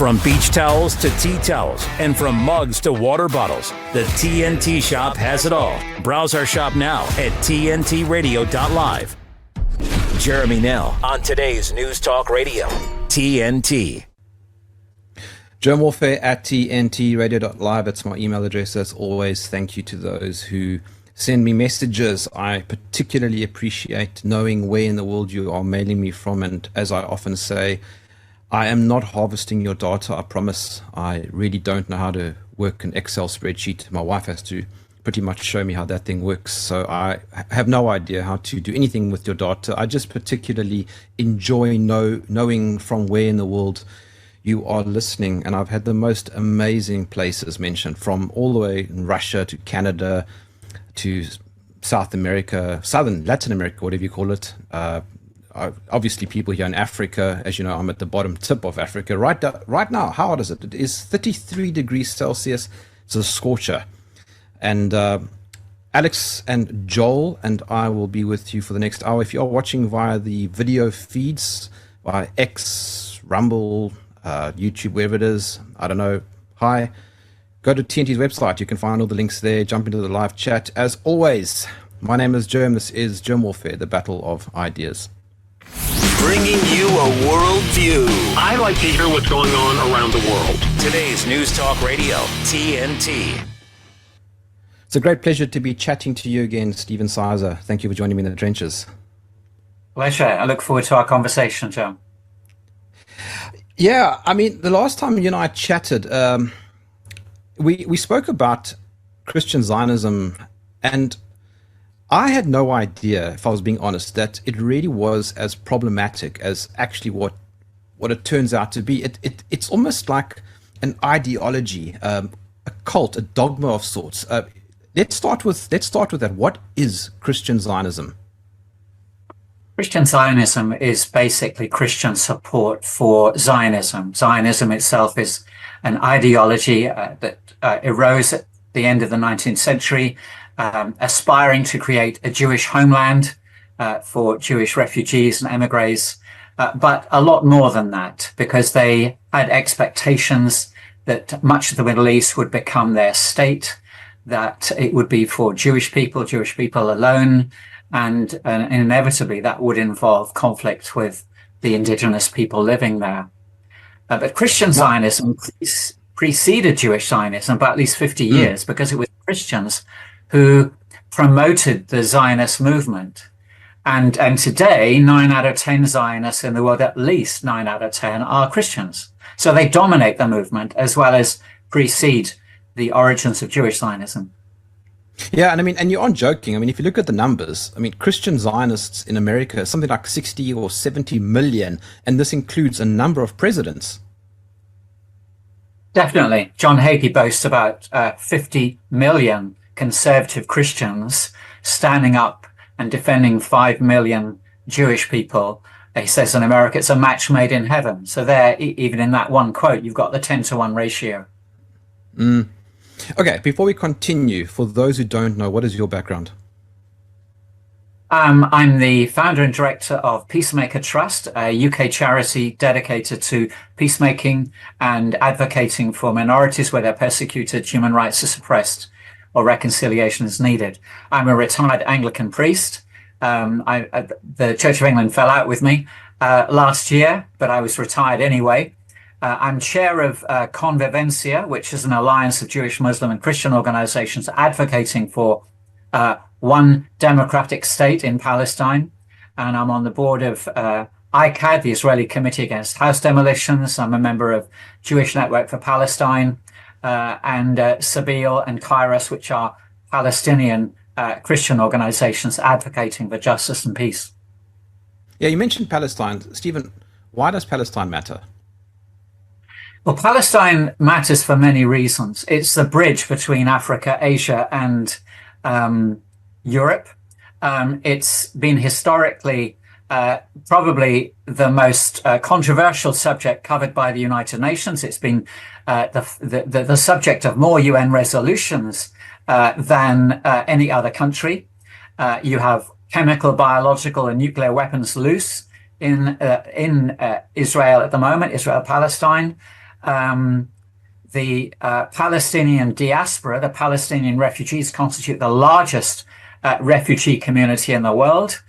From beach towels to tea towels, and from mugs to water bottles, the TNT shop has it all. Browse our shop now at tntradio.live. Jeremy Nell on today's News Talk Radio, TNT. Germ Warfare at tntradio.live. That's my email address. As always, thank you to those who send me messages. I particularly appreciate knowing where in the world you are mailing me from. And as I often say, I am not harvesting your data, I promise. I really don't know how to work an Excel spreadsheet. My wife has to pretty much show me how that thing works. So I have no idea how to do anything with your data. I just particularly enjoy knowing from where in the world you are listening. And I've had the most amazing places mentioned, from all the way in Russia to Canada to South America, Southern Latin America, whatever you call it. Obviously people here in Africa. As you know, I'm at the bottom tip of Africa right now. How hot is it? It is 33 degrees Celsius. It's a scorcher. And Alex and Joel and I will be with you for the next hour. If you are watching via the video feeds, via X, Rumble, YouTube, wherever it is, I don't know, hi, go to TNT's website. You can find all the links there. Jump into the live chat. As always, my name is Germ. This is Germ Warfare, the battle of ideas. Bringing you a world view. I like to hear what's going on around the world. Today's News Talk Radio, TNT. It's a great pleasure to be chatting to you again, Stephen Sizer. Thank you for joining me in the trenches. Pleasure. I look forward to our conversation, Joe. Yeah, I mean, the last time you and I chatted, we spoke about Christian Zionism, and I had no idea, if I was being honest, that it really was as problematic as actually what it turns out to be. It's almost like an ideology, a cult, a dogma of sorts. Let's start with that. What is Christian Zionism? Christian Zionism is basically Christian support for Zionism. Zionism itself is an ideology that arose at the end of the 19th century, aspiring to create a Jewish homeland for Jewish refugees and emigres, but a lot more than that, because they had expectations that much of the Middle East would become their state, that it would be for Jewish people alone, and inevitably that would involve conflict with the indigenous people living there. But Christian Zionism preceded Jewish Zionism by at least 50 years, because it was Christians who promoted the Zionist movement. And today, 9 out of 10 Zionists in the world, at least 9 out of 10, are Christians. So they dominate the movement as well as precede the origins of Jewish Zionism. Yeah, and I mean, and you aren't joking. I mean, if you look at the numbers, I mean, Christian Zionists in America is something like 60 or 70 million, and this includes a number of presidents. Definitely. John Hagee boasts about 50 million conservative Christians standing up and defending 5 million Jewish people. He says in America, it's a match made in heaven. So there, even in that one quote, you've got the 10-to-1 ratio. Okay, before we continue, for those who don't know, what is your background? I'm the founder and director of Peacemaker Trust, a UK charity dedicated to peacemaking and advocating for minorities where they're persecuted, human rights are suppressed, or reconciliation is needed. I'm a retired Anglican priest. The Church of England fell out with me last year, but I was retired anyway. I'm chair of Convivencia, which is an alliance of Jewish, Muslim, and Christian organizations advocating for one democratic state in Palestine. And I'm on the board of ICAD, the Israeli Committee Against House Demolitions. I'm a member of Jewish Network for Palestine, and Sabil and Kairos, which are Palestinian Christian organizations advocating for justice and peace. Yeah, you mentioned Palestine. Stephen, why does Palestine matter? Well, Palestine matters for many reasons. It's the bridge between Africa, Asia, and Europe. It's been historically probably the most controversial subject covered by the United Nations. It's been the subject of more UN resolutions than any other country. You have chemical, biological, and nuclear weapons loose in Israel at the moment, Israel-Palestine. The Palestinian diaspora, the Palestinian refugees, constitute the largest refugee community in the world.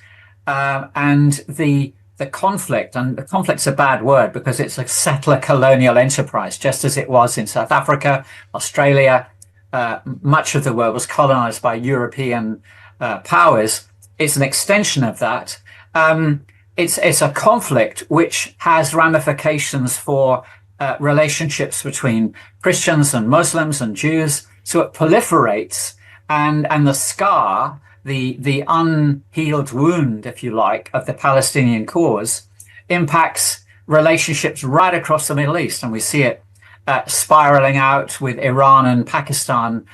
And the conflict, and the conflict's a bad word because it's a settler colonial enterprise, just as it was in South Africa, Australia. Much of the world was colonized by European powers. It's an extension of that. It's a conflict which has ramifications for relationships between Christians and Muslims and Jews. So it proliferates, and the scar, the unhealed wound, if you like, of the Palestinian cause impacts relationships right across the Middle East. And we see it spiraling out with Iran and Pakistan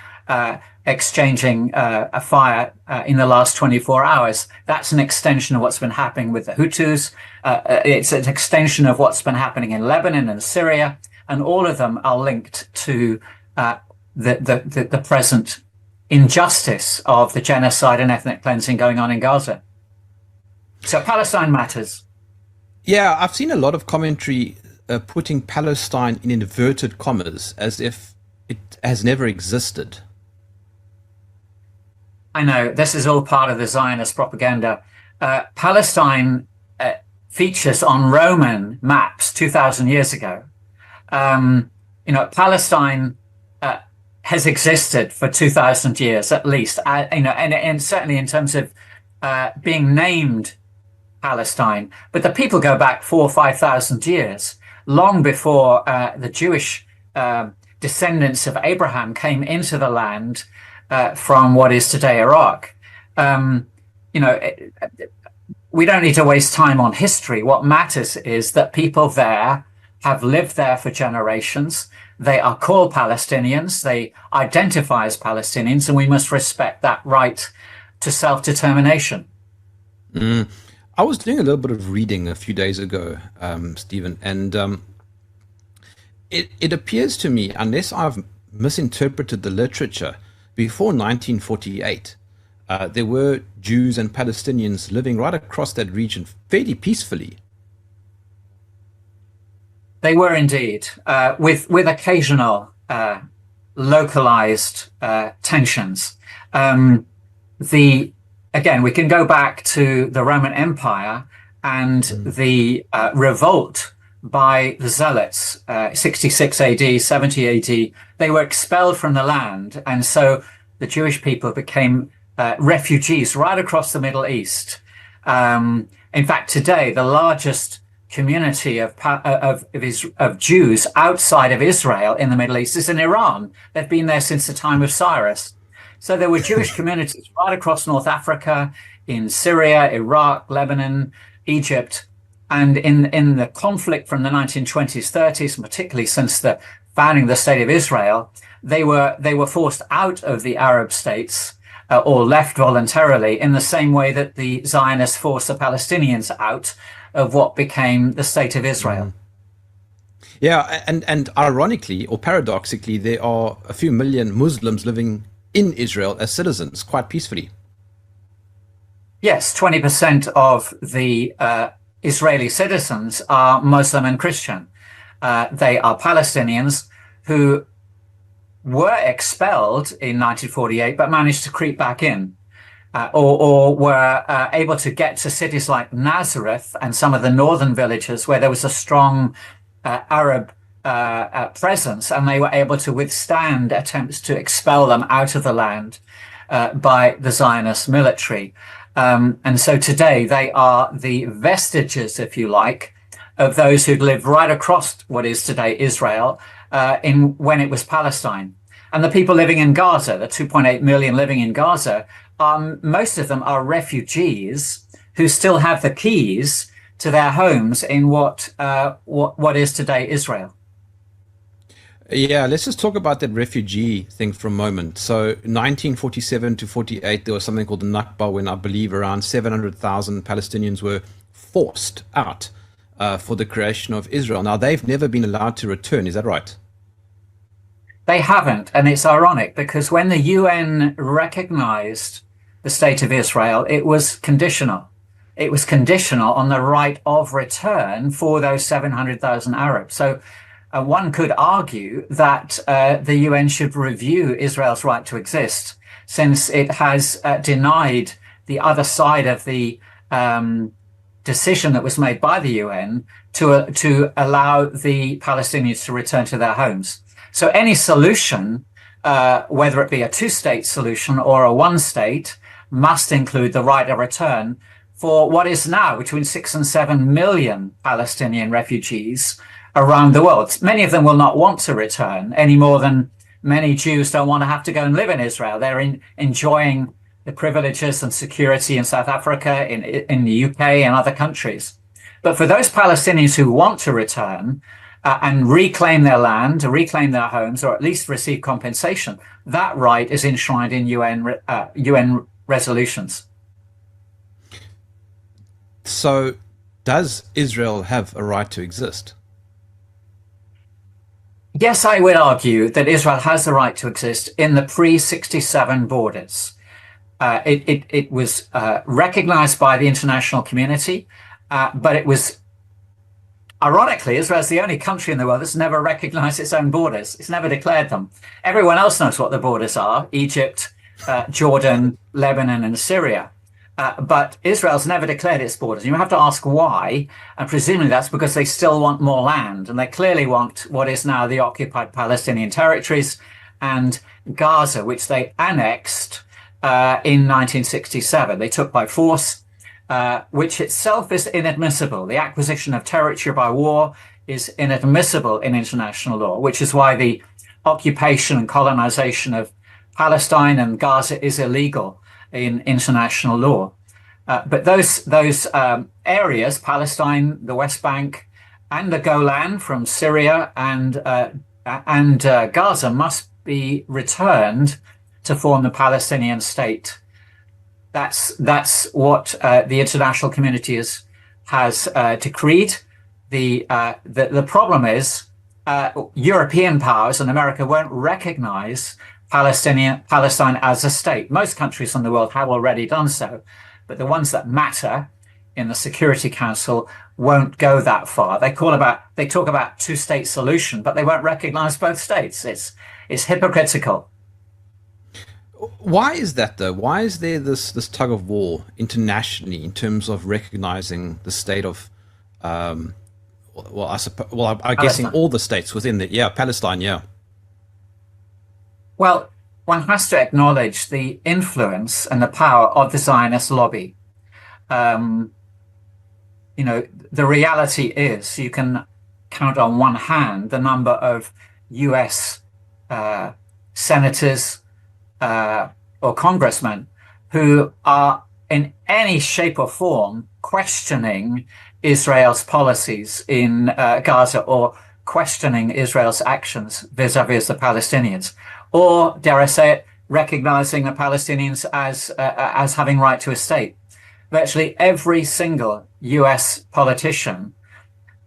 exchanging a fire in the last 24 hours. That's an extension of what's been happening with the Hutus. It's an extension of what's been happening in Lebanon and Syria, and all of them are linked to the present injustice of the genocide and ethnic cleansing going on in Gaza. So Palestine matters. Yeah, I've seen a lot of commentary putting Palestine in inverted commas as if it has never existed. I know, this is all part of the Zionist propaganda. Palestine features on Roman maps 2,000 years ago. Palestine has existed for 2,000 years at least, and certainly in terms of being named Palestine. But the people go back 4,000 or 5,000 years, long before the Jewish descendants of Abraham came into the land from what is today Iraq. We don't need to waste time on history. What matters is that people there have lived there for generations. They are called Palestinians. They identify as Palestinians, and we must respect that right to self-determination. I was doing a little bit of reading a few days ago, Stephen, and it appears to me, unless I've misinterpreted the literature, before 1948, there were Jews and Palestinians living right across that region fairly peacefully. They were indeed, with occasional localized tensions. Again, we can go back to the Roman Empire and the revolt by the Zealots, 66 AD, 70 AD. They were expelled from the land, and so the Jewish people became refugees right across the Middle East. In fact, today, the largest community of Jews outside of Israel in the Middle East is in Iran. They've been there since the time of Cyrus. So there were Jewish communities right across North Africa, in Syria, Iraq, Lebanon, Egypt. And in the conflict from the 1920s, 30s, and particularly since the founding of the State of Israel, they were forced out of the Arab states or left voluntarily, in the same way that the Zionists forced the Palestinians out of what became the State of Israel. Yeah, and ironically or paradoxically, there are a few million Muslims living in Israel as citizens quite peacefully. Yes, 20% of the Israeli citizens are Muslim and Christian. They are Palestinians who were expelled in 1948 but managed to creep back in, or were able to get to cities like Nazareth and some of the northern villages where there was a strong Arab presence, and they were able to withstand attempts to expel them out of the land by the Zionist military. And so today they are the vestiges, if you like, of those who'd lived right across what is today Israel when it was Palestine. And the people living in Gaza, the 2.8 million living in Gaza, most of them are refugees who still have the keys to their homes in what is today Israel. Yeah, let's just talk about that refugee thing for a moment. So 1947 to 48, there was something called the Nakba, when I believe around 700,000 Palestinians were forced out for the creation of Israel. Now, they've never been allowed to return. Is that right? They haven't. And it's ironic because when the UN recognized the State of Israel, it was conditional. It was conditional on the right of return for those 700,000 Arabs. So one could argue that the UN should review Israel's right to exist, since it has denied the other side of the decision that was made by the UN to allow the Palestinians to return to their homes. So any solution, whether it be a two-state solution or a one-state, must include the right of return for what is now between 6 and 7 million Palestinian refugees around the world. Many of them will not want to return any more than many Jews don't want to have to go and live in Israel. They're enjoying the privileges and security in South Africa, in the UK and other countries. But for those Palestinians who want to return and reclaim their land, reclaim their homes, or at least receive compensation, that right is enshrined in UN resolutions. So does Israel have a right to exist? Yes, I would argue that Israel has the right to exist in the pre-67 borders. It was recognized by the international community, but it was, ironically, Israel is the only country in the world that's never recognized its own borders. It's never declared them. Everyone else knows what the borders are: Egypt, Jordan, Lebanon, and Syria. But Israel's never declared its borders. You have to ask why, and presumably that's because they still want more land, and they clearly want what is now the occupied Palestinian territories and Gaza, which they annexed in 1967. They took by force, which itself is inadmissible. The acquisition of territory by war is inadmissible in international law, which is why the occupation and colonization of Palestine and Gaza is illegal in international law. But those areas, Palestine, the West Bank, and the Golan from Syria and Gaza, must be returned to form the Palestinian state. That's what the international community has decreed. The problem is European powers and America won't recognize Palestine as a state. Most countries in the world have already done so, but the ones that matter in the Security Council won't go that far. They talk about two-state solution, but they won't recognize both states. It's hypocritical. Why is that, though? Why is there this tug of war internationally in terms of recognizing the state of, I'm guessing all the states within Palestine, yeah. Well, one has to acknowledge the influence and the power of the Zionist lobby. The reality is you can count on one hand the number of US senators or congressmen who are in any shape or form questioning Israel's policies in Gaza, or questioning Israel's actions vis-a-vis the Palestinians, or, dare I say it, recognizing the Palestinians as having right to a state. Virtually every single US politician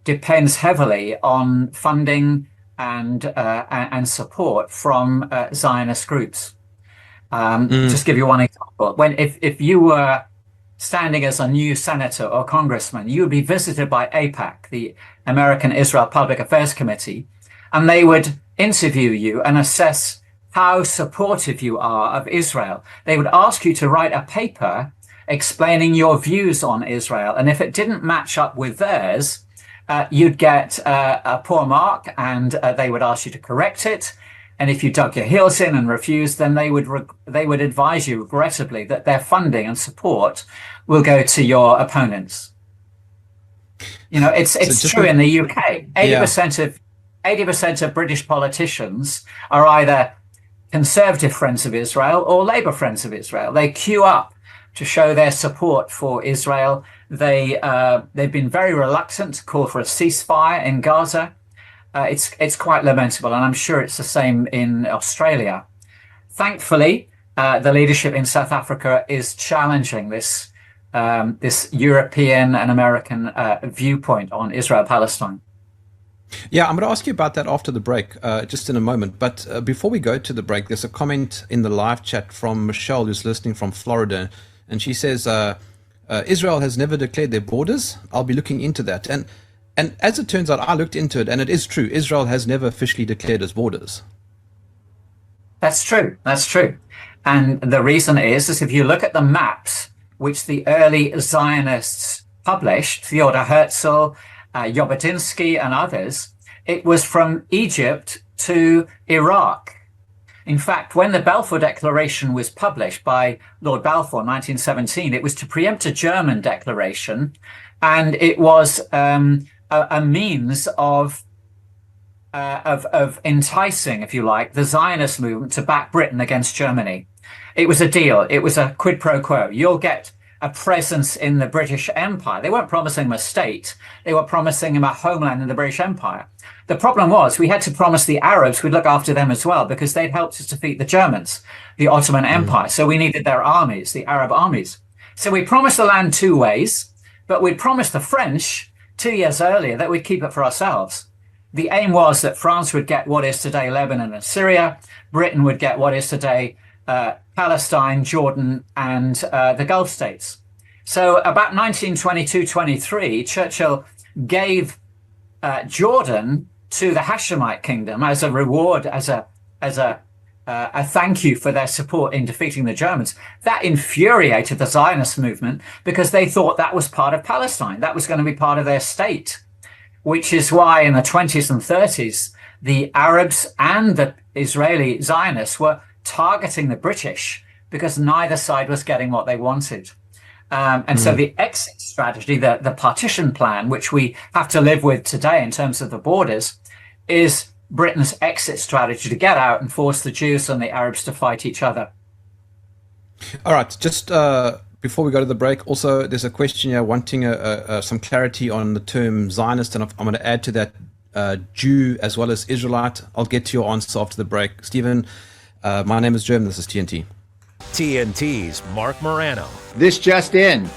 depends heavily on funding and support from Zionist groups. Just give you one example. If you were standing as a new senator or congressman, you would be visited by AIPAC, the American Israel Public Affairs Committee, and they would interview you and assess how supportive you are of Israel. They would ask you to write a paper explaining your views on Israel. And if it didn't match up with theirs, you'd get a poor mark, and they would ask you to correct it. And if you dug your heels in and refused, then they would advise you regrettably that their funding and support will go to your opponents. It's true in the UK. 80% of British politicians are either Conservative friends of Israel or Labour friends of Israel. They queue up to show their support for Israel. They've been very reluctant to call for a ceasefire in Gaza. It's quite lamentable, and I'm sure it's the same in Australia. Thankfully, the leadership in South Africa is challenging this European and American viewpoint on Israel-Palestine. Yeah, I'm going to ask you about that after the break, just in a moment. But before we go to the break, there's a comment in the live chat from Michelle, who's listening from Florida, and she says, Israel has never declared their borders. I'll be looking into that. And And as it turns out, I looked into it, and it is true. Israel has never officially declared its borders. That's true. That's true. And the reason is if you look at the maps which the early Zionists published, Theodor Herzl, Jabotinsky, and others, it was from Egypt to Iraq. In fact, when the Balfour Declaration was published by Lord Balfour in 1917, it was to preempt a German declaration, and it was a means of enticing, if you like, the Zionist movement to back Britain against Germany. It was a deal. It was a quid pro quo. You'll get a presence in the British Empire. They weren't promising him a state. They were promising him a homeland in the British Empire. The problem was we had to promise the Arabs we'd look after them as well, because they'd helped us defeat the Germans, the Ottoman Empire. So we needed their armies, the Arab armies. So we promised the land two ways, but we promised the French 2 years earlier that we'd keep it for ourselves. The aim was that France would get what is today Lebanon and Syria. Britain would get what is today Palestine, Jordan, and the Gulf states. So about 1922-23, Churchill gave Jordan to the Hashemite kingdom as a reward, as a thank you for their support in defeating the Germans. That infuriated the Zionist movement because they thought that was part of Palestine. That was going to be part of their state, which is why in the 20s and 30s, the Arabs and the Israeli Zionists were targeting the British because neither side was getting what they wanted. And so the exit strategy, the partition plan, which we have to live with today in terms of the borders, is Britain's exit strategy to get out and force the Jews and the Arabs to fight each other. All right, just before we go to the break, also there's a question here wanting some clarity on the term Zionist, and I'm going to add to that Jew as well as Israelite. I'll get to your answer after the break. Stephen, my name is Jim, this is TNT. TNT's Mark Morano. This just in.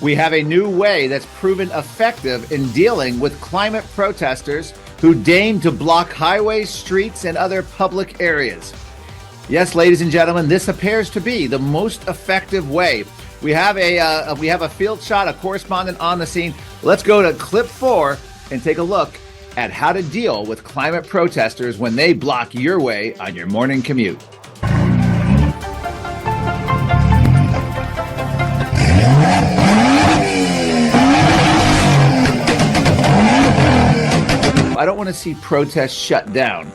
We have a new way that's proven effective in dealing with climate protesters who deign to block highways, streets, and other public areas. Yes, ladies and gentlemen, this appears to be the most effective way. We have a field shot, a correspondent on the scene. Let's go to clip 4 and take a look at how to deal with climate protesters when they block your way on your morning commute. I don't want to see protests shut down,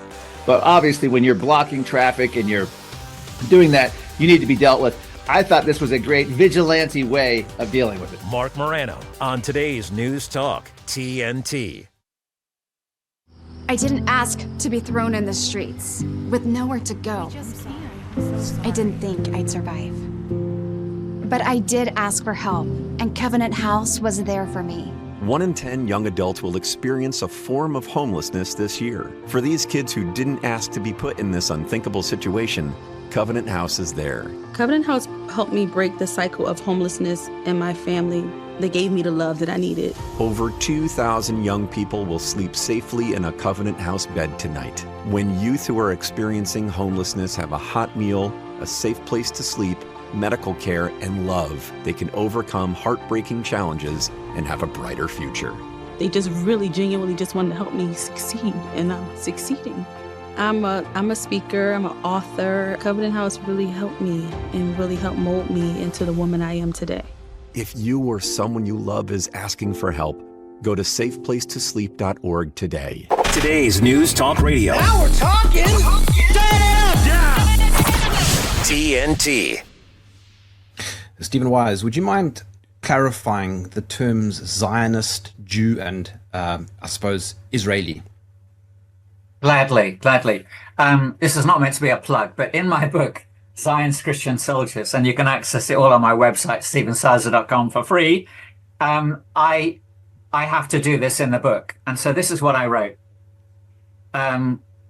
but obviously when you're blocking traffic and you're doing that, you need to be dealt with. I thought this was a great vigilante way of dealing with it. Mark Morano on today's News Talk, TNT. I didn't ask to be thrown in the streets with nowhere to go. I didn't think I'd survive. But I did ask for help, and Covenant House was there for me. 1 in 10 young adults will experience a form of homelessness this year. For these kids who didn't ask to be put in this unthinkable situation, Covenant House is there. Covenant House helped me break the cycle of homelessness in my family. They gave me the love that I needed. Over 2,000 young people will sleep safely in a Covenant House bed tonight. When youth who are experiencing homelessness have a hot meal, a safe place to sleep, medical care, and love, they can overcome heartbreaking challenges and have a brighter future. They just really genuinely just wanted to help me succeed, and I'm succeeding. I'm a speaker, I'm an author. Covenant House really helped me and really helped mold me into the woman I am today. If you or someone you love is asking for help, go to safeplacetosleep.org today. Today's News Talk Radio. Now we're talking. TNT. Stephen Wise, would you mind clarifying the terms Zionist, Jew, and I suppose Israeli? Gladly. This is not meant to be a plug, but in my book, Zion's Christian Soldiers, and you can access it all on my website, stephensizer.com, for free. I have to do this in the book. And so this is what I wrote.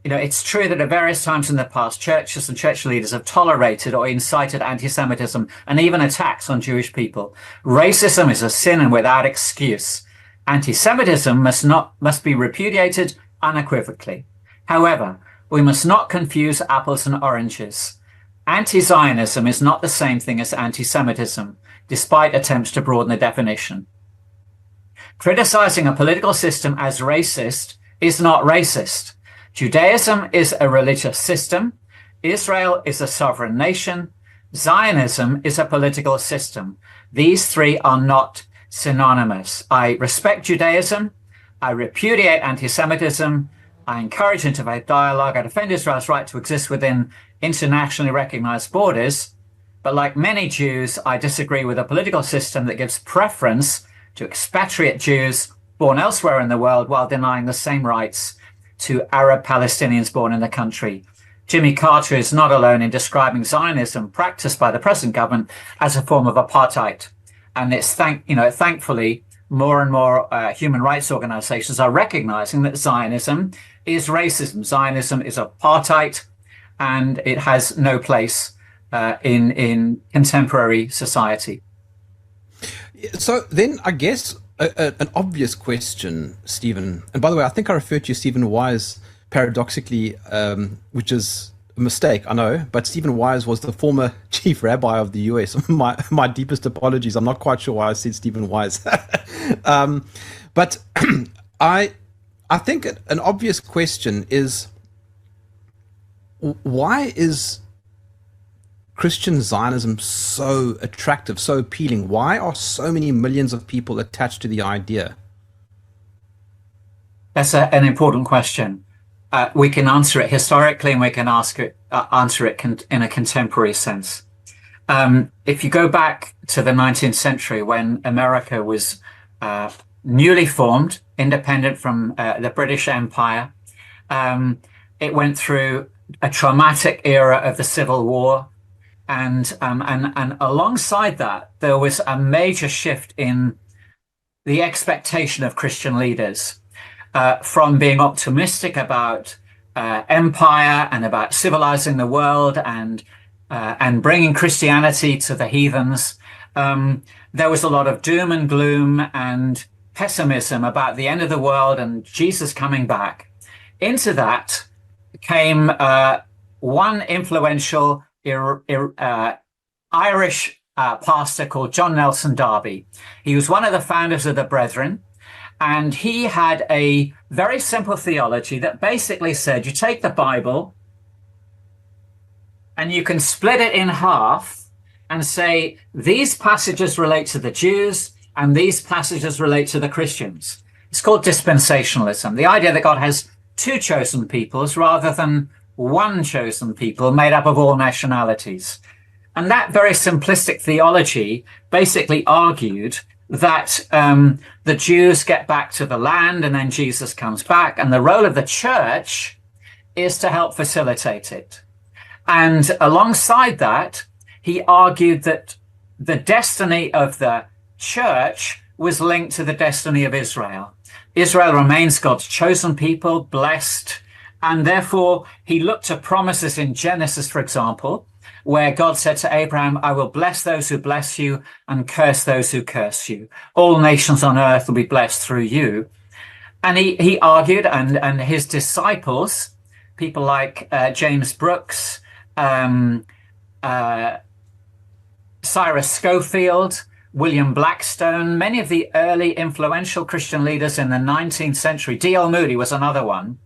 It's true that at various times in the past, churches and church leaders have tolerated or incited anti-Semitism and even attacks on Jewish people. Racism is a sin and without excuse. Anti-Semitism must be repudiated unequivocally. However, we must not confuse apples and oranges. Anti-Zionism is not the same thing as anti-Semitism, despite attempts to broaden the definition. Criticizing a political system as racist is not racist. Judaism is a religious system. Israel is a sovereign nation. Zionism is a political system. These three are not synonymous. I respect Judaism. I repudiate anti-Semitism. I encourage interfaith dialogue. I defend Israel's right to exist within internationally recognized borders. But like many Jews, I disagree with a political system that gives preference to expatriate Jews born elsewhere in the world while denying the same rights to Arab Palestinians born in the country. Jimmy Carter is not alone in describing Zionism practiced by the present government as a form of apartheid. And it's thankfully, more and more human rights organizations are recognizing that Zionism is racism. Zionism is apartheid, and it has no place in contemporary society. So then I guess an obvious question, Stephen, and by the way, I think I referred to you, Stephen Wise, paradoxically, which is a mistake, I know, but Stephen Wise was the former chief rabbi of the US. My deepest apologies. I'm not quite sure why I said Stephen Wise. But I think an obvious question is, why is Christian Zionism so attractive, so appealing? Why are so many millions of people attached to the idea? That's an important question. We can answer it historically, and we can answer it in a contemporary sense. If you go back to the 19th century, when America was newly formed, independent from the British Empire, it went through a traumatic era of the Civil War. And alongside that, there was a major shift in the expectation of Christian leaders, from being optimistic about empire and about civilizing the world and bringing Christianity to the heathens. There was a lot of doom and gloom and pessimism about the end of the world and Jesus coming back. Into that came one influential Irish pastor called John Nelson Darby. He was one of the founders of the Brethren, and he had a very simple theology that basically said you take the Bible and you can split it in half and say these passages relate to the Jews and these passages relate to the Christians. It's called dispensationalism, the idea that God has two chosen peoples rather than one chosen people made up of all nationalities. And that very simplistic theology basically argued that the Jews get back to the land and then Jesus comes back, and the role of the church is to help facilitate it. And alongside that, he argued that the destiny of the church was linked to the destiny of Israel. Israel remains God's chosen people, blessed, and therefore he looked to promises in Genesis, for example, where God said to Abraham, I will bless those who bless you and curse those who curse you. All nations on earth will be blessed through you. And he argued, and his disciples, people like James Brooks, Cyrus Scofield, William Blackstone, many of the early influential Christian leaders in the 19th century, D.L. Moody was another one.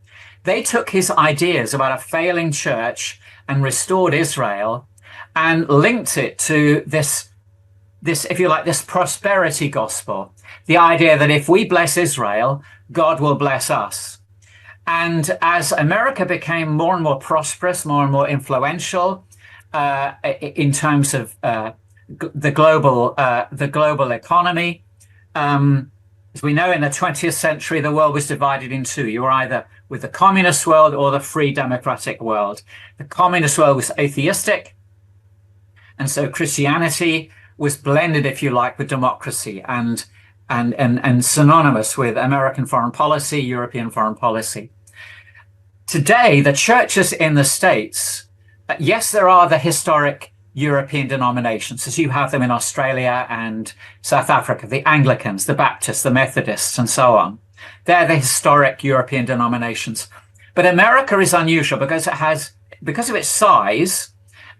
They took his ideas about a failing church and restored Israel and linked it to this, if you like, this prosperity gospel. The idea that if we bless Israel, God will bless us. And as America became more and more prosperous, more and more influential in terms of the global economy, as we know, in the 20th century, the world was divided in two. You were either with the communist world or the free democratic world. The communist world was atheistic, and so Christianity was blended, if you like, with democracy and synonymous with American foreign policy, European foreign policy. Today, the churches in the States, yes, there are the historic European denominations, as you have them in Australia and South Africa, the Anglicans, the Baptists, the Methodists, and so on. They're the historic European denominations. But America is unusual because of its size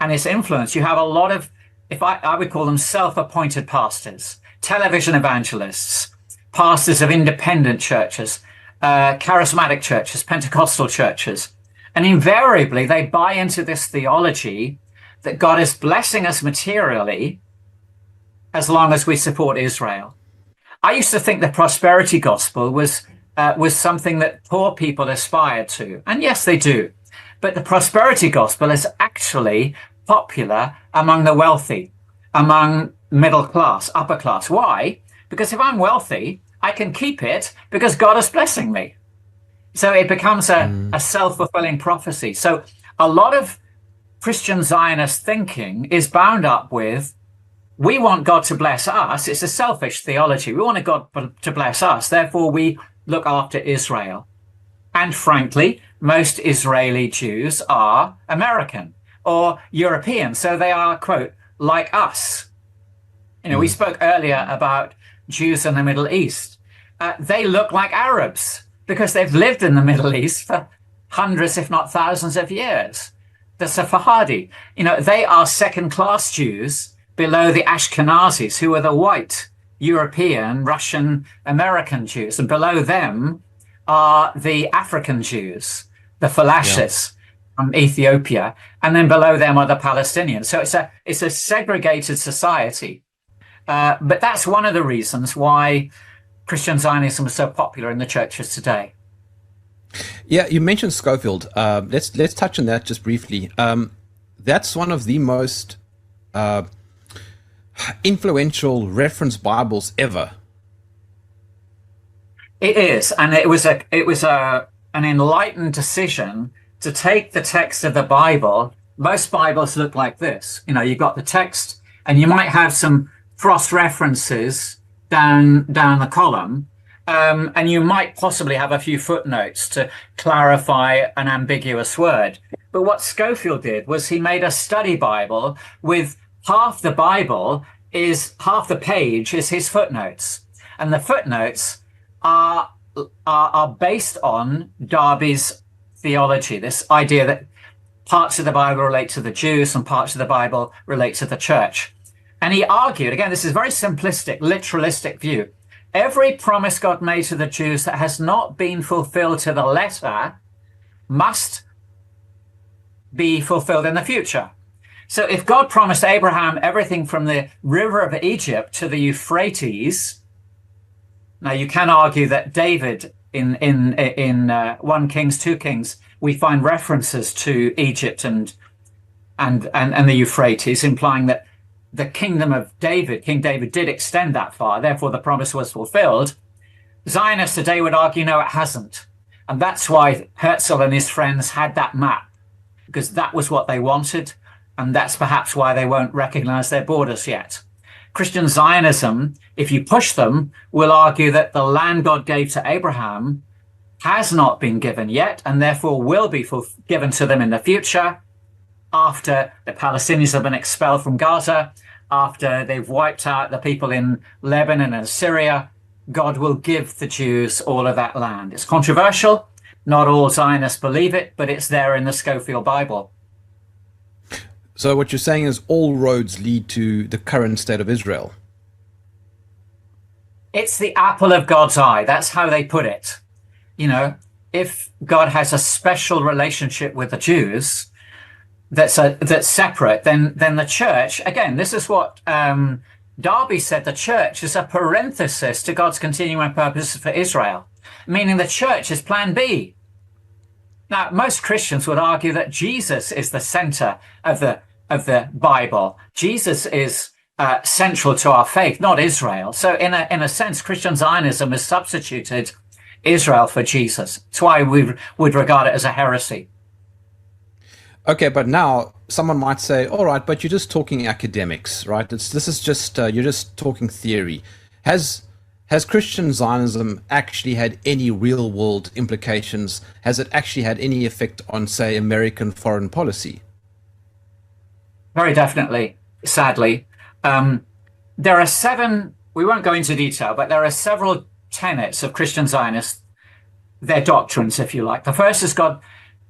and its influence, you have a lot of, I would call them self-appointed pastors, television evangelists, pastors of independent churches, charismatic churches, Pentecostal churches. And invariably, they buy into this theology that God is blessing us materially as long as we support Israel. I used to think the prosperity gospel was something that poor people aspired to. And yes, they do. But the prosperity gospel is actually popular among the wealthy, among middle class, upper class. Why? Because if I'm wealthy, I can keep it because God is blessing me. So it becomes a self-fulfilling prophecy. So a lot of Christian Zionist thinking is bound up with, we want God to bless us. It's a selfish theology. We want God to bless us. Therefore, we look after Israel. And frankly, most Israeli Jews are American or European. So they are, quote, like us. You know, we spoke earlier about Jews in the Middle East. They look like Arabs because they've lived in the Middle East for hundreds, if not thousands of years. The Sephardi, you know, they are second-class Jews below the Ashkenazis, who are the white European, Russian, American Jews. And below them are the African Jews, the Falashis from Ethiopia. And then below them are the Palestinians. So it's a segregated society. But that's one of the reasons why Christian Zionism is so popular in the churches today. Yeah, you mentioned Scofield. Let's touch on that just briefly. That's one of the most influential reference Bibles ever. It is, and it was an enlightened decision to take the text of the Bible. Most Bibles look like this. You know, you've got the text, and you might have some cross references down the column, and you might possibly have a few footnotes to clarify an ambiguous word. But what Scofield did was he made a study Bible with half the page is his footnotes, and the footnotes are based on Darby's theology, this idea that parts of the Bible relate to the Jews and parts of the Bible relate to the church. And he argued, again, this is a very simplistic, literalistic view. Every promise God made to the Jews that has not been fulfilled to the letter must be fulfilled in the future. So if God promised Abraham everything from the river of Egypt to the Euphrates, now you can argue that David in 1 Kings, 2 Kings, we find references to Egypt and the Euphrates, implying that the kingdom of David, King David, did extend that far. Therefore, the promise was fulfilled. Zionists today would argue, no, it hasn't. And that's why Herzl and his friends had that map, because that was what they wanted. And that's perhaps why they won't recognize their borders yet. Christian Zionism, if you push them, will argue that the land God gave to Abraham has not been given yet, and therefore will be given to them in the future after the Palestinians have been expelled from Gaza, after they've wiped out the people in Lebanon and Syria. God will give the Jews all of that land. It's controversial. Not all Zionists believe it, but it's there in the Scofield Bible. So what you're saying is all roads lead to the current state of Israel. It's the apple of God's eye. That's how they put it. You know, if God has a special relationship with the Jews that's separate, then the church, again, this is what Darby said, the church is a parenthesis to God's continuing purposes for Israel, meaning the church is plan B. Now, most Christians would argue that Jesus is the center of the Bible. Jesus is central to our faith, not Israel. So in a sense, Christian Zionism has substituted Israel for Jesus. That's why we would regard it as a heresy. Okay, but now someone might say, all right, but you're just talking academics, right? This is just, you're just talking theory. Has Christian Zionism actually had any real world implications? Has it actually had any effect on, say, American foreign policy? Very definitely, sadly. There are 7, we won't go into detail, but there are several tenets of Christian Zionists, their doctrines, if you like. The first is God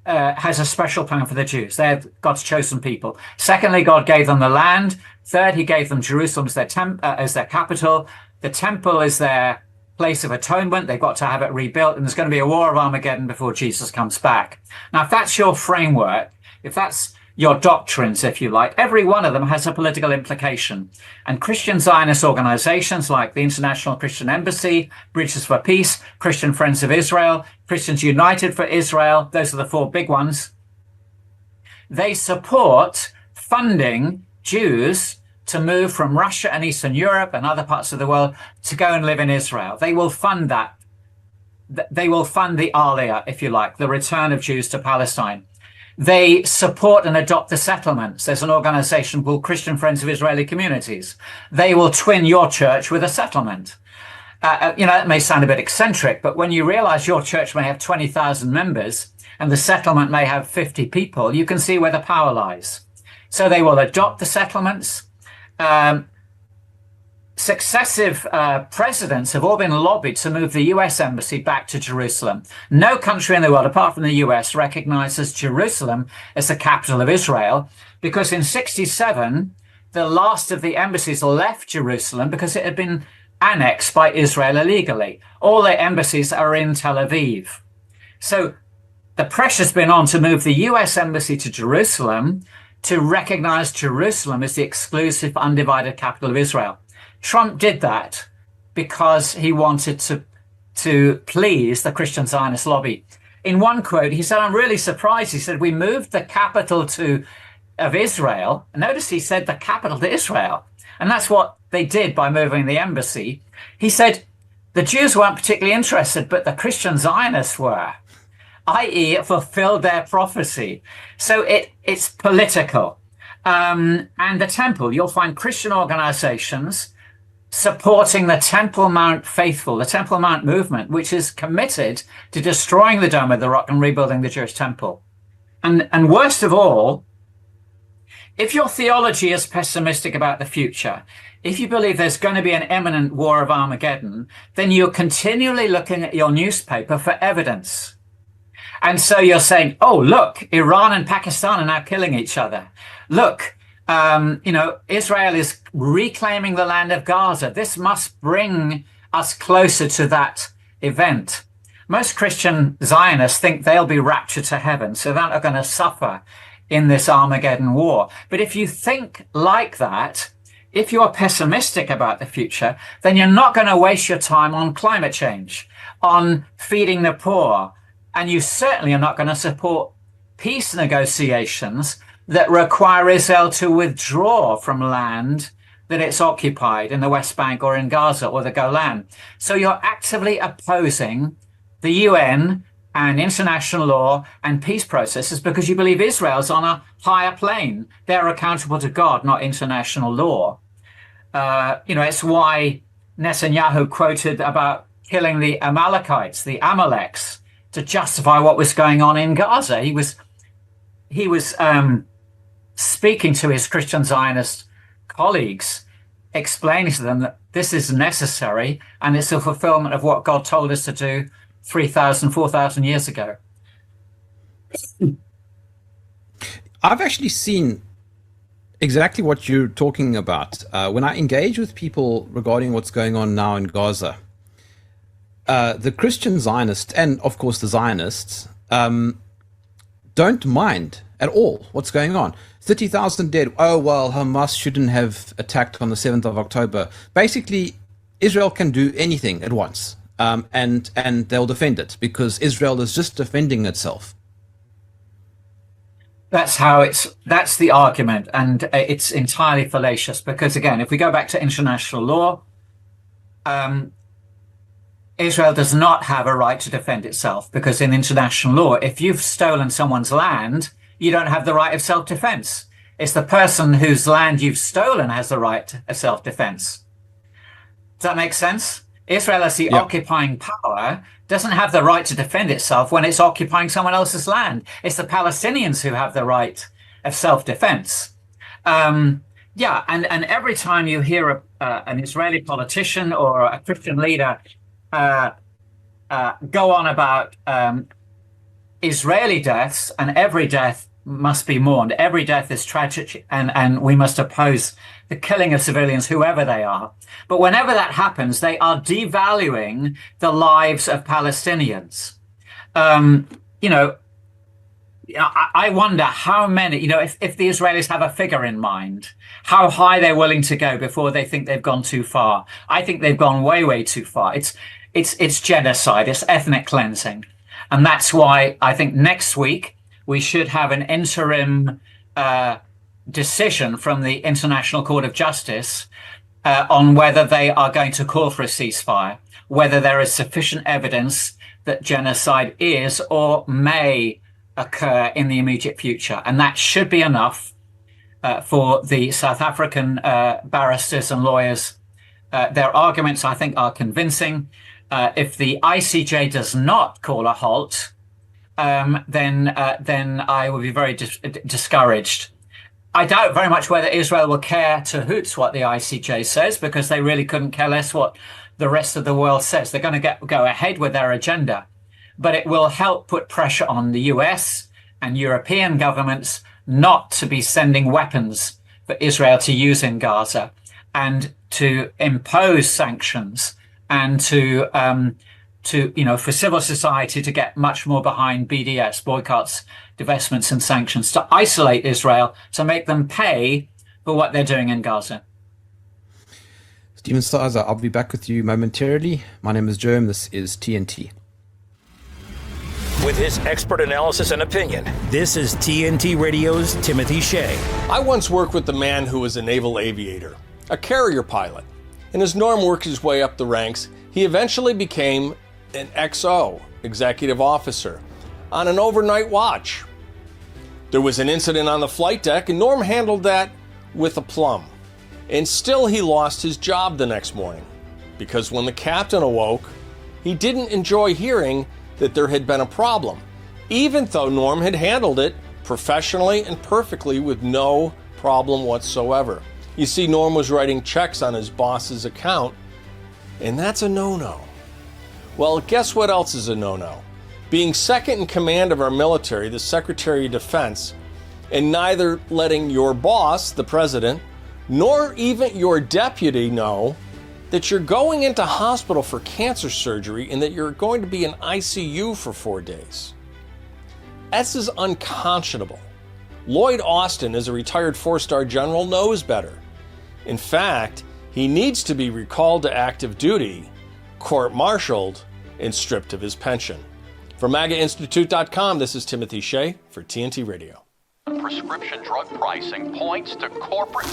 has a special plan for the Jews. They're God's chosen people. Secondly, God gave them the land. Third, he gave them Jerusalem as their capital. The temple is their place of atonement. They've got to have it rebuilt, and there's going to be a war of Armageddon before Jesus comes back. Now, if that's your framework, if that's your doctrines, if you like, every one of them has a political implication. And Christian Zionist organizations like the International Christian Embassy, Bridges for Peace, Christian Friends of Israel, Christians United for Israel, those are the four big ones. They support funding Jews to move from Russia and Eastern Europe and other parts of the world to go and live in Israel. They will fund that. They will fund the Aliyah, if you like, the return of Jews to Palestine. They support and adopt the settlements. There's an organization called Christian Friends of Israeli Communities. They will twin your church with a settlement. It may sound a bit eccentric, but when you realize your church may have 20,000 members and the settlement may have 50 people, you can see where the power lies. So they will adopt the settlements. Successive presidents have all been lobbied to move the US embassy back to Jerusalem. No country in the world, apart from the US, recognizes Jerusalem as the capital of Israel, because in 1967, the last of the embassies left Jerusalem because it had been annexed by Israel illegally. All their embassies are in Tel Aviv. So the pressure's been on to move the US embassy to Jerusalem to recognize Jerusalem as the exclusive, undivided capital of Israel. Trump did that because he wanted to please the Christian Zionist lobby. In one quote, he said, "I'm really surprised." He said, "We moved the capital of Israel." Notice he said the capital to Israel. And that's what they did by moving the embassy. He said, "The Jews weren't particularly interested, but the Christian Zionists were," i.e. it fulfilled their prophecy. So it's political. And the temple, you'll find Christian organizations supporting the Temple Mount faithful, the Temple Mount movement, which is committed to destroying the Dome of the Rock and rebuilding the Jewish temple. And worst of all, if your theology is pessimistic about the future, if you believe there's going to be an imminent war of Armageddon, then you're continually looking at your newspaper for evidence. And so you're saying, oh, look, Iran and Pakistan are now killing each other. Look, Israel is reclaiming the land of Gaza. This must bring us closer to that event. Most Christian Zionists think they'll be raptured to heaven, so they're not going to suffer in this Armageddon war. But if you think like that, if you're pessimistic about the future, then you're not going to waste your time on climate change, on feeding the poor, and you certainly are not going to support peace negotiations that require Israel to withdraw from land that it's occupied in the West Bank or in Gaza or the Golan. So you're actively opposing the UN and international law and peace processes because you believe Israel's on a higher plane. They're accountable to God, not international law. It's why Netanyahu quoted about killing the Amalekites, the Amaleks, to justify what was going on in Gaza. He was speaking to his Christian Zionist colleagues, explaining to them that this is necessary and it's a fulfillment of what God told us to do 3,000, 4,000 years ago. I've actually seen exactly what you're talking about. When I engage with people regarding what's going on now in Gaza, the Christian Zionists and, of course, the Zionists don't mind at all what's going on. 30,000 dead. Oh, well, Hamas shouldn't have attacked on the 7th of October. Basically, Israel can do anything at once, and they'll defend it because Israel is just defending itself. That's the argument, and it's entirely fallacious because, again, if we go back to international law, Israel does not have a right to defend itself because in international law, if you've stolen someone's land, you don't have the right of self-defense. It's the person whose land you've stolen has the right of self-defense. Does that make sense? Israel, as the occupying power, doesn't have the right to defend itself when it's occupying someone else's land. It's the Palestinians who have the right of self-defense. And every time you hear an Israeli politician or a Christian leader go on about Israeli deaths and every death must be mourned. Every death is tragic, and we must oppose the killing of civilians, whoever they are. But whenever that happens, they are devaluing the lives of Palestinians. I wonder how many, if the Israelis have a figure in mind, how high they're willing to go before they think they've gone too far. I think they've gone way, way too far. It's genocide, it's ethnic cleansing. And that's why I think next week we should have an interim decision from the International Court of Justice on whether they are going to call for a ceasefire, whether there is sufficient evidence that genocide is or may occur in the immediate future. And that should be enough for the South African barristers and lawyers. Their arguments, I think, are convincing. If the ICJ does not call a halt, then I will be very discouraged. I doubt very much whether Israel will care to hoots what the ICJ says, because they really couldn't care less what the rest of the world says. They're going to go ahead with their agenda. But it will help put pressure on the US and European governments not to be sending weapons for Israel to use in Gaza, and to impose sanctions, and to for civil society to get much more behind BDS, boycotts, divestments, and sanctions, to isolate Israel, to make them pay for what they're doing in Gaza. Stephen Stiser, I'll be back with you momentarily. My name is Jerm. This is TNT. With his expert analysis and opinion, this is TNT Radio's Timothy Shea. I once worked with a man who was a naval aviator, a carrier pilot. And as Norm worked his way up the ranks, he eventually became an XO, executive officer, on an overnight watch. There was an incident on the flight deck, and Norm handled that with aplomb. And still he lost his job the next morning, because when the captain awoke, he didn't enjoy hearing that there had been a problem, even though Norm had handled it professionally and perfectly with no problem whatsoever. You see, Norm was writing checks on his boss's account, and that's a no-no. Well, guess what else is a no-no? Being second in command of our military, the Secretary of Defense, and neither letting your boss, the president, nor even your deputy know that you're going into hospital for cancer surgery and that you're going to be in ICU for 4 days. This is unconscionable. Lloyd Austin, as a retired 4-star general, knows better. In fact, he needs to be recalled to active duty, court-martialed, and stripped of his pension. From MAGAInstitute.com, this is Timothy Shea for TNT Radio. Prescription drug pricing points to corporate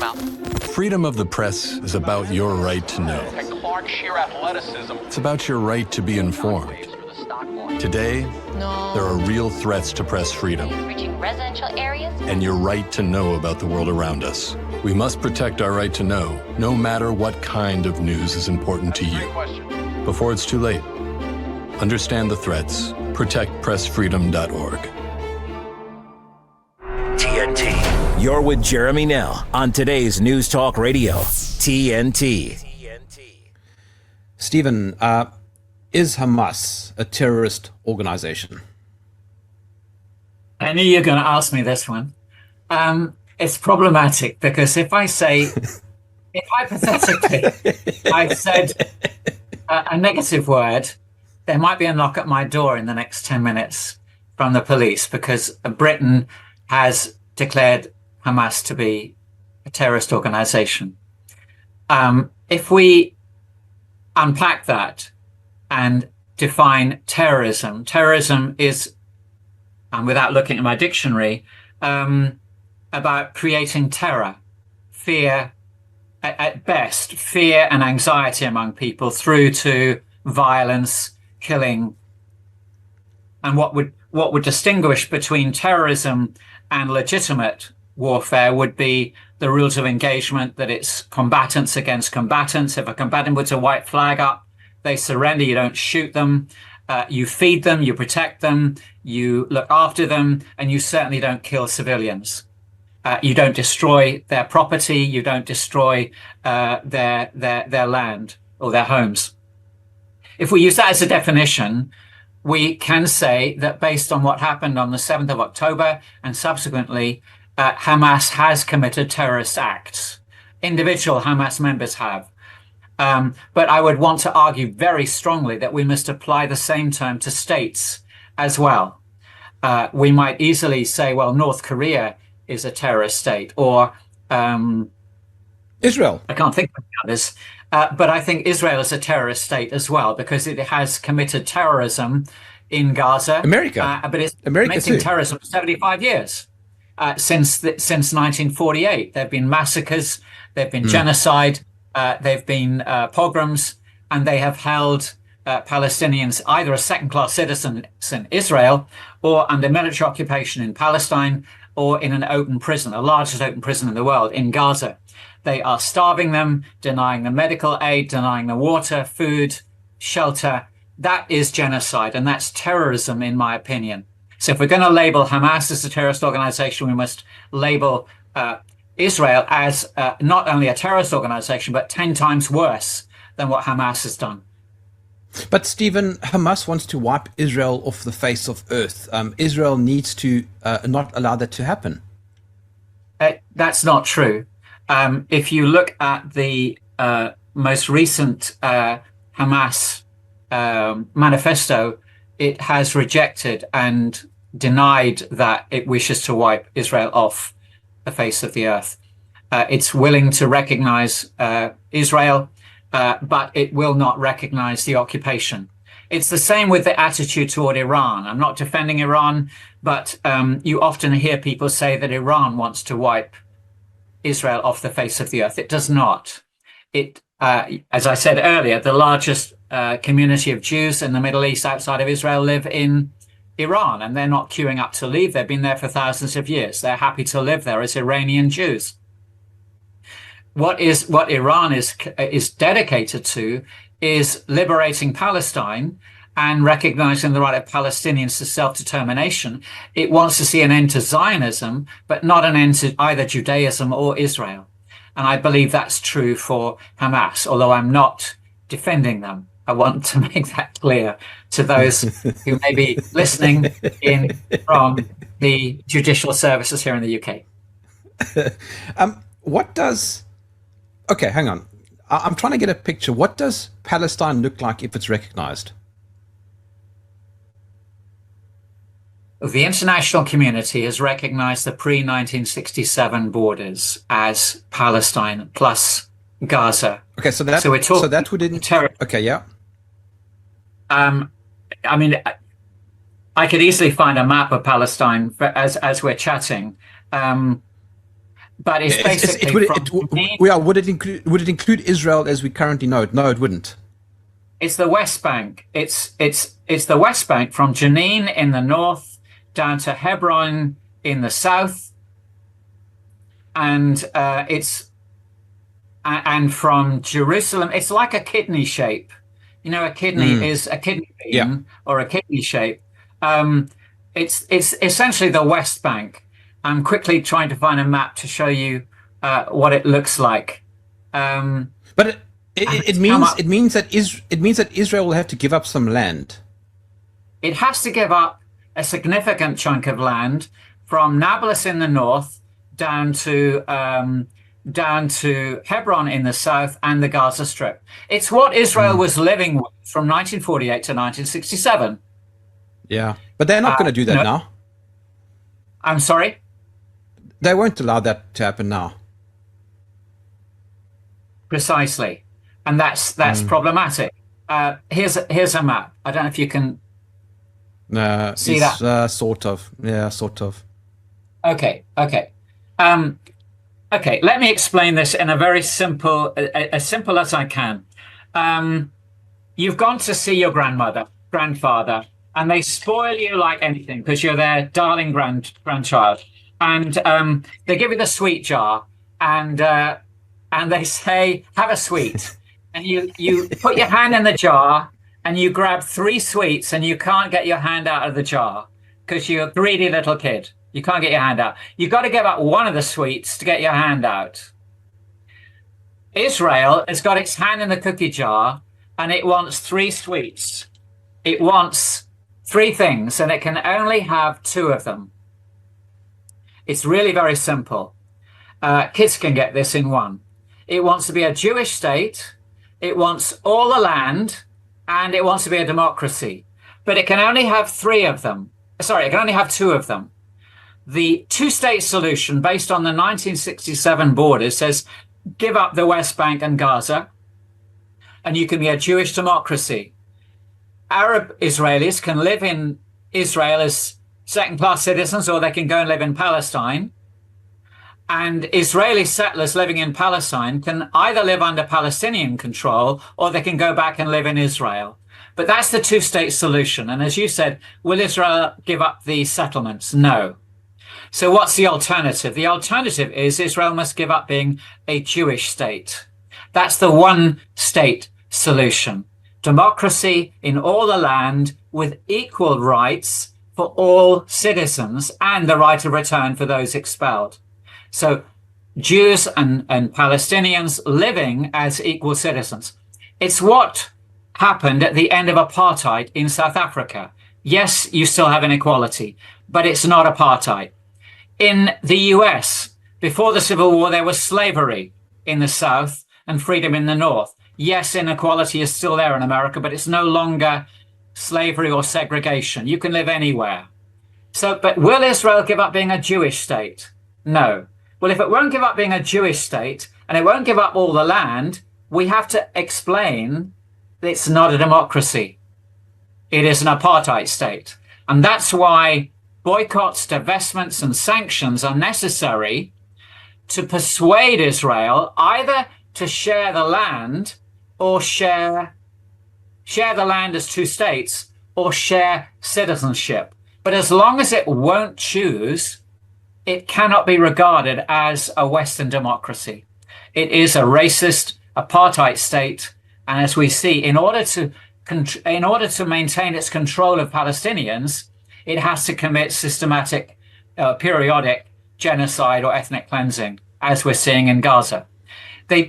Freedom of the press is about your right to know. and Clark sheer athleticism. It's about your right to be informed. Today, there are real threats to press freedom Reaching residential areas. and your right to know about the world around us. We must protect our right to know, no matter what kind of news is important to you. Before it's too late, understand the threats. ProtectPressFreedom.org. TNT. You're with Jeremy Nell on today's News Talk Radio, TNT. Stephen, is Hamas a terrorist organization? I knew you were going to ask me this one. It's problematic because if I say, if hypothetically I said a negative word, there might be a knock at my door in the next 10 minutes from the police, because Britain has declared Hamas to be a terrorist organization. If we unpack that and define terrorism, terrorism is, and without looking at my dictionary, about creating terror, fear, at best, fear and anxiety among people, through to violence, killing. And what would distinguish between terrorism and legitimate warfare would be the rules of engagement, that it's combatants against combatants. If a combatant puts a white flag up, they surrender. You don't shoot them. You feed them, you protect them, you look after them, and you certainly don't kill civilians. You don't destroy their property. You don't destroy their land or their homes. If we use that as a definition, we can say that based on what happened on the 7th of October and subsequently, Hamas has committed terrorist acts. Individual Hamas members have. But I would want to argue very strongly that we must apply the same term to states as well. We might easily say, well, North Korea is a terrorist state, or Israel. I can't think of others. But I think Israel is a terrorist state as well, because it has committed terrorism in Gaza. America. But it's America committing too. terrorism for 75 years. Since 1948. There have been massacres, there have been genocide, there have been pogroms, and they have held Palestinians either as second-class citizens in Israel or under military occupation in Palestine or in an open prison, the largest open prison in the world, in Gaza. They are starving them, denying them medical aid, denying them water, food, shelter. That is genocide, and that's terrorism, in my opinion. So if we're going to label Hamas as a terrorist organization, we must label Israel as not only a terrorist organization, but 10 times worse than what Hamas has done. But Stephen, Hamas wants to wipe Israel off the face of earth. Israel needs to not allow that to happen. That's not true. If you look at the most recent Hamas manifesto, it has rejected and denied that it wishes to wipe Israel off the face of the earth. It's willing to recognize Israel, but it will not recognize the occupation. It's the same with the attitude toward Iran. I'm not defending Iran, but you often hear people say that Iran wants to wipe Israel off the face of the earth. It does not. It, as I said earlier, the largest community of Jews in the Middle East outside of Israel live in Iran, and they're not queuing up to leave. They've been there for thousands of years. They're happy to live there as Iranian Jews. What Iran is dedicated to is liberating Palestine and recognizing the right of Palestinians to self-determination. It wants to see an end to Zionism, but not an end to either Judaism or Israel. And I believe that's true for Hamas, although I'm not defending them. I want to make that clear to those who may be listening in from the judicial services here in the UK. Okay, hang on. I'm trying to get a picture. What does Palestine look like if it's recognized? The international community has recognized the pre-1967 borders as Palestine plus Gaza. Okay, so that would okay, yeah. I mean, I could easily find a map of Palestine as we're chatting, but it's basically would it include Israel as we currently know it? No, it wouldn't. It's the West Bank. It's the West Bank from Jenin in the north down to Hebron in the south, and and from Jerusalem, it's like a kidney shape. You know, a kidney is a kidney bean or a kidney shape. It's essentially the West Bank. I'm quickly trying to find a map to show you what it looks like. But it means that Israel will have to give up some land. It has to give up a significant chunk of land from Nablus in the north down to Hebron in the south and the Gaza Strip. It's what Israel was living with from 1948 to 1967. Yeah, but they're not going to do that now. I'm sorry? They won't allow that to happen now. Precisely. And that's problematic. Here's a map. I don't know if you can see that. Sort of. Yeah, sort of. Okay. Okay, let me explain this in a very simple, as simple as I can. You've gone to see your grandfather, and they spoil you like anything because you're their darling grandchild. And they give you the sweet jar, and they say, have a sweet. And you put your hand in the jar, and you grab 3 sweets, and you can't get your hand out of the jar because you're a greedy little kid. You can't get your hand out. You've got to give up one of the sweets to get your hand out. Israel has got its hand in the cookie jar, and it wants 3 sweets. It wants Three things, and it can only have two of them. It's really very simple. Kids can get this in one. It wants to be a Jewish state, it wants all the land, and it wants to be a democracy. But it can only have three of them. Sorry, it can only have two of them. The two-state solution based on the 1967 borders says, give up the West Bank and Gaza, and you can be a Jewish democracy. Arab Israelis can live in Israel as second-class citizens, or they can go and live in Palestine. And Israeli settlers living in Palestine can either live under Palestinian control, or they can go back and live in Israel. But that's the two-state solution. And as you said, will Israel give up the settlements? No. So what's the alternative? The alternative is Israel must give up being a Jewish state. That's the one-state solution. Democracy in all the land with equal rights for all citizens and the right of return for those expelled. So Jews and Palestinians living as equal citizens. It's what happened at the end of apartheid in South Africa. Yes, you still have inequality, but it's not apartheid. In the US, before the Civil War, there was slavery in the South and freedom in the North. Yes, inequality is still there in America, but it's no longer slavery or segregation. You can live anywhere. So, but will Israel give up being a Jewish state? No. Well, if it won't give up being a Jewish state and it won't give up all the land, we have to explain that it's not a democracy. It is an apartheid state. And that's why boycotts, divestments, and sanctions are necessary to persuade Israel either to share the land or share the land as two states or share citizenship. But as long as it won't choose, it cannot be regarded as a Western democracy. It is a racist apartheid state. And as we see, in order to maintain its control of Palestinians, it has to commit systematic, periodic genocide or ethnic cleansing, as we're seeing in Gaza. They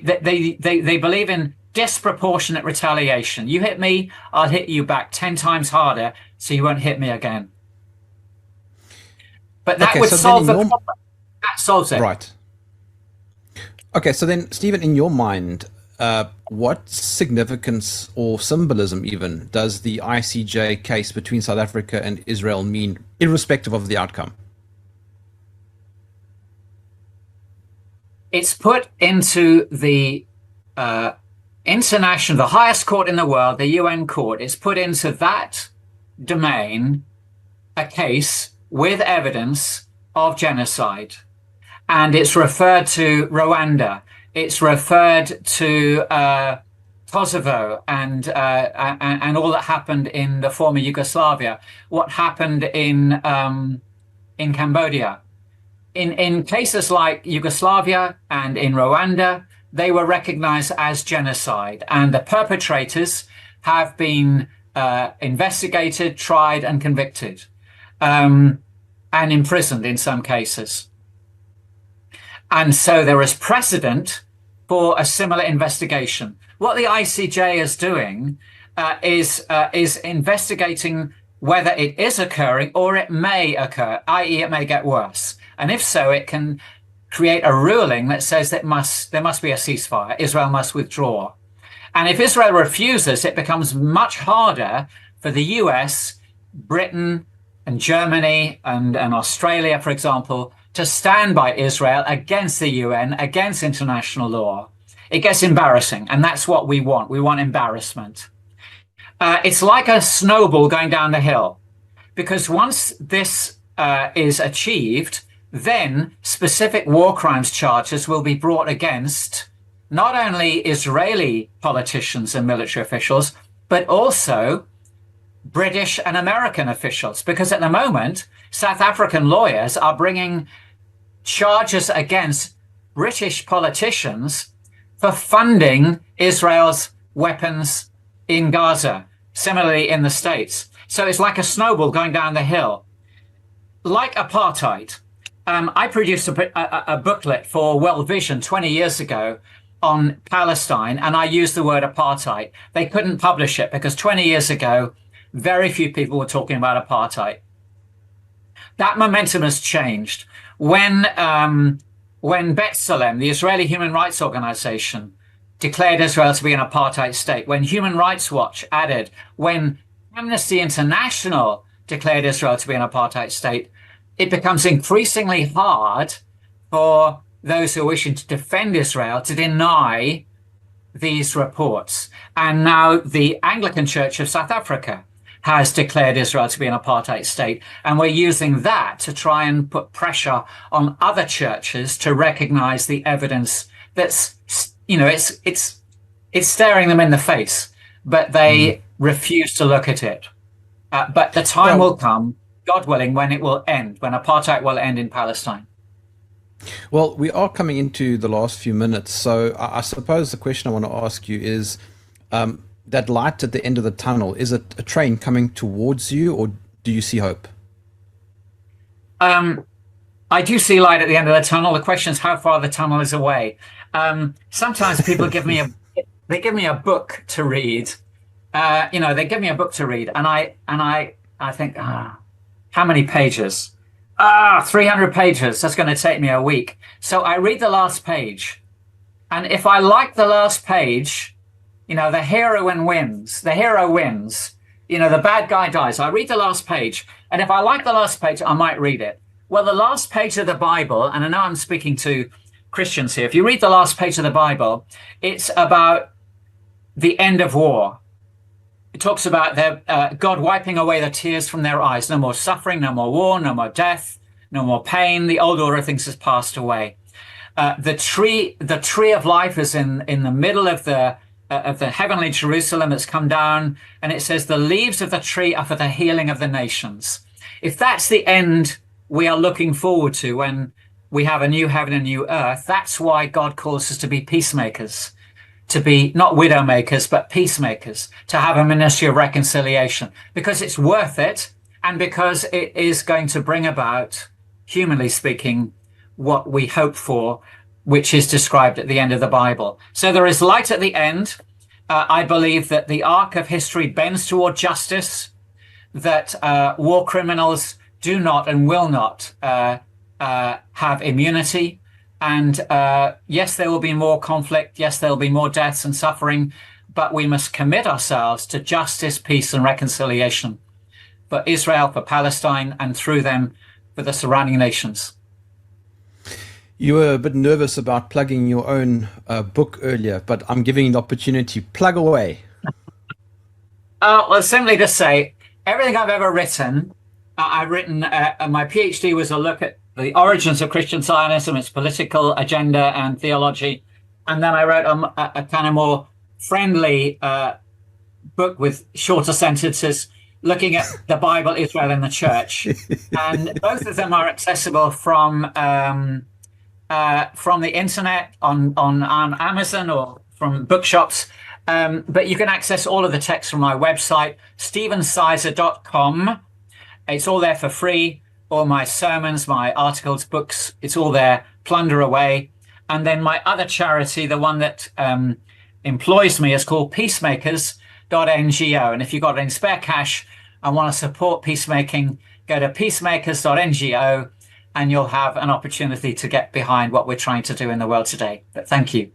believe in disproportionate retaliation. You hit me, I'll hit you back 10 times harder, so you won't hit me again. But that would solve the problem. That solves it. Right. Okay, so then, Stephen, in your mind, what significance or symbolism even does the ICJ case between South Africa and Israel mean, irrespective of the outcome? It's put into the the highest court in the world, the UN court. It's put into that domain a case with evidence of genocide. And it's referred to Rwanda. It's referred to Kosovo and all that happened in the former Yugoslavia, what happened in Cambodia. In cases like Yugoslavia and in Rwanda, they were recognized as genocide, and the perpetrators have been investigated, tried, and convicted, and imprisoned in some cases. And so there is precedent for a similar investigation. What the ICJ is doing is investigating whether it is occurring or it may occur, i.e. it may get worse. And if so, it can create a ruling that says that there must be a ceasefire. Israel must withdraw. And if Israel refuses, it becomes much harder for the US, Britain, and Germany, and Australia, for example, to stand by Israel against the UN, against international law. It gets embarrassing, and that's what we want. We want embarrassment. It's like a snowball going down the hill, because once this is achieved, then specific war crimes charges will be brought against not only Israeli politicians and military officials, but also British and American officials, because at the moment, South African lawyers are bringing charges against British politicians for funding Israel's weapons in Gaza, similarly in the States. So it's like a snowball going down the hill. Like apartheid, I produced a booklet for World Vision 20 years ago on Palestine, and I used the word apartheid. They couldn't publish it because 20 years ago, very few people were talking about apartheid. That momentum has changed. When B'Tselem, the Israeli human rights organization, declared Israel to be an apartheid state, when Human Rights Watch added, when Amnesty International declared Israel to be an apartheid state, it becomes increasingly hard for those who are wishing to defend Israel to deny these reports. And now the Anglican Church of South Africa has declared Israel to be an apartheid state. And we're using that to try and put pressure on other churches to recognize the evidence that's, it's staring them in the face, but they refuse to look at it. But the time will come, God willing, when it will end, when apartheid will end in Palestine. Well, we are coming into the last few minutes, so I suppose the question I want to ask you is, that light at the end of the tunnel, is it a train coming towards you, or do you see hope? I do see light at the end of the tunnel. The question is how far the tunnel is away. Sometimes people give me a book to read. They give me a book to read, and I think, how many pages? 300 pages. That's going to take me a week. So I read the last page, and if I like the last page, the heroine wins. The hero wins. The bad guy dies. I read the last page, and if I like the last page, I might read it. Well, the last page of the Bible, and I know I'm speaking to Christians here. If you read the last page of the Bible, it's about the end of war. It talks about God wiping away the tears from their eyes. No more suffering, no more war, no more death, no more pain. The old order of things has passed away. The tree of life is in the middle of the heavenly Jerusalem that's come down, and it says the leaves of the tree are for the healing of the nations. If that's the end we are looking forward to when we have a new heaven and new earth, that's why God calls us to be peacemakers, to be not widow makers, but peacemakers, to have a ministry of reconciliation, because it's worth it, and because it is going to bring about, humanly speaking, what we hope for, which is described at the end of the Bible. So there is light at the end. I believe that the arc of history bends toward justice, that war criminals do not and will not have immunity. And yes, there will be more conflict. Yes, there will be more deaths and suffering, but we must commit ourselves to justice, peace, and reconciliation for Israel, for Palestine, and through them for the surrounding nations. You were a bit nervous about plugging your own book earlier, but I'm giving you the opportunity. Plug away. Well, simply to say, everything I've ever written, I've written, my PhD was a look at the origins of Christian Zionism, its political agenda and theology. And then I wrote a kind of more friendly book with shorter sentences looking at the Bible, Israel, and the church. And both of them are accessible from the internet on Amazon or from bookshops. But you can access all of the text from my website, stephensizer.com. It's all there for free. All my sermons, my articles, books, it's all there. Plunder away. And then my other charity, the one that employs me, is called peacemakers.ngo. And if you've got any spare cash and want to support peacemaking, go to peacemakers.ngo. And you'll have an opportunity to get behind what we're trying to do in the world today. But thank you.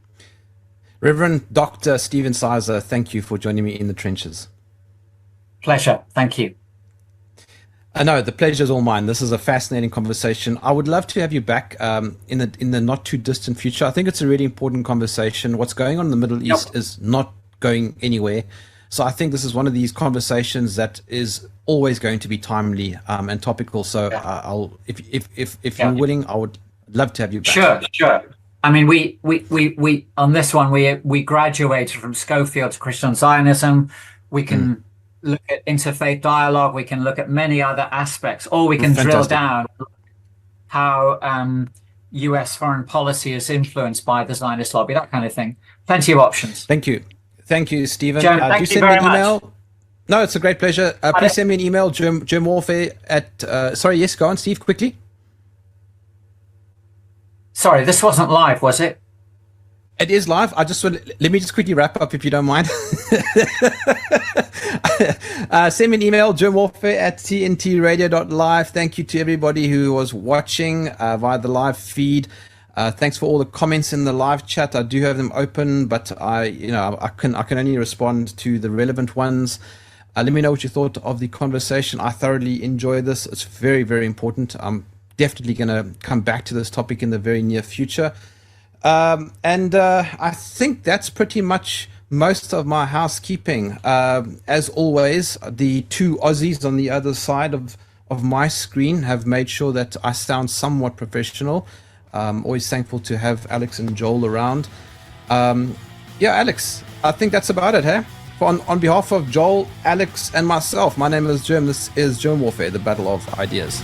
Reverend Dr. Stephen Sizer, thank you for joining me in the trenches. Pleasure. Thank you. No, the pleasure is all mine. This is a fascinating conversation. I would love to have you back in the not too distant future. I think it's a really important conversation. What's going on in the Middle East is not going anywhere. So I think this is one of these conversations that is always going to be timely and topical. So I'll, if you're willing, I would love to have you back. Sure. I mean, we on this one we graduated from Scofield to Christian Zionism. We can look at interfaith dialogue. We can look at many other aspects, or we can drill down how U.S. foreign policy is influenced by the Zionist lobby, that kind of thing. Plenty of options. Thank you, Stephen. Joan, thank you very much. No, it's a great pleasure. Please send me an email, germwarfare at... sorry, yes, go on, Steve, quickly. Sorry, this wasn't live, was it? It is live. Let me just quickly wrap up if you don't mind. Send me an email, germwarfare@tntradio.live. Thank you to everybody who was watching via the live feed. Thanks for all the comments in the live chat. I do have them open, but I can only respond to the relevant ones. Let me know what you thought of the conversation. I thoroughly enjoy this. It's very, very important. I'm definitely going to come back to this topic in the very near future. I think that's pretty much most of my housekeeping. As always, the two Aussies on the other side of my screen have made sure that I sound somewhat professional. Always thankful to have Alex and Joel around. Alex, I think that's about it, hey? On behalf of Joel, Alex, and myself, my name is Germ. This is Germ Warfare, the Battle of Ideas.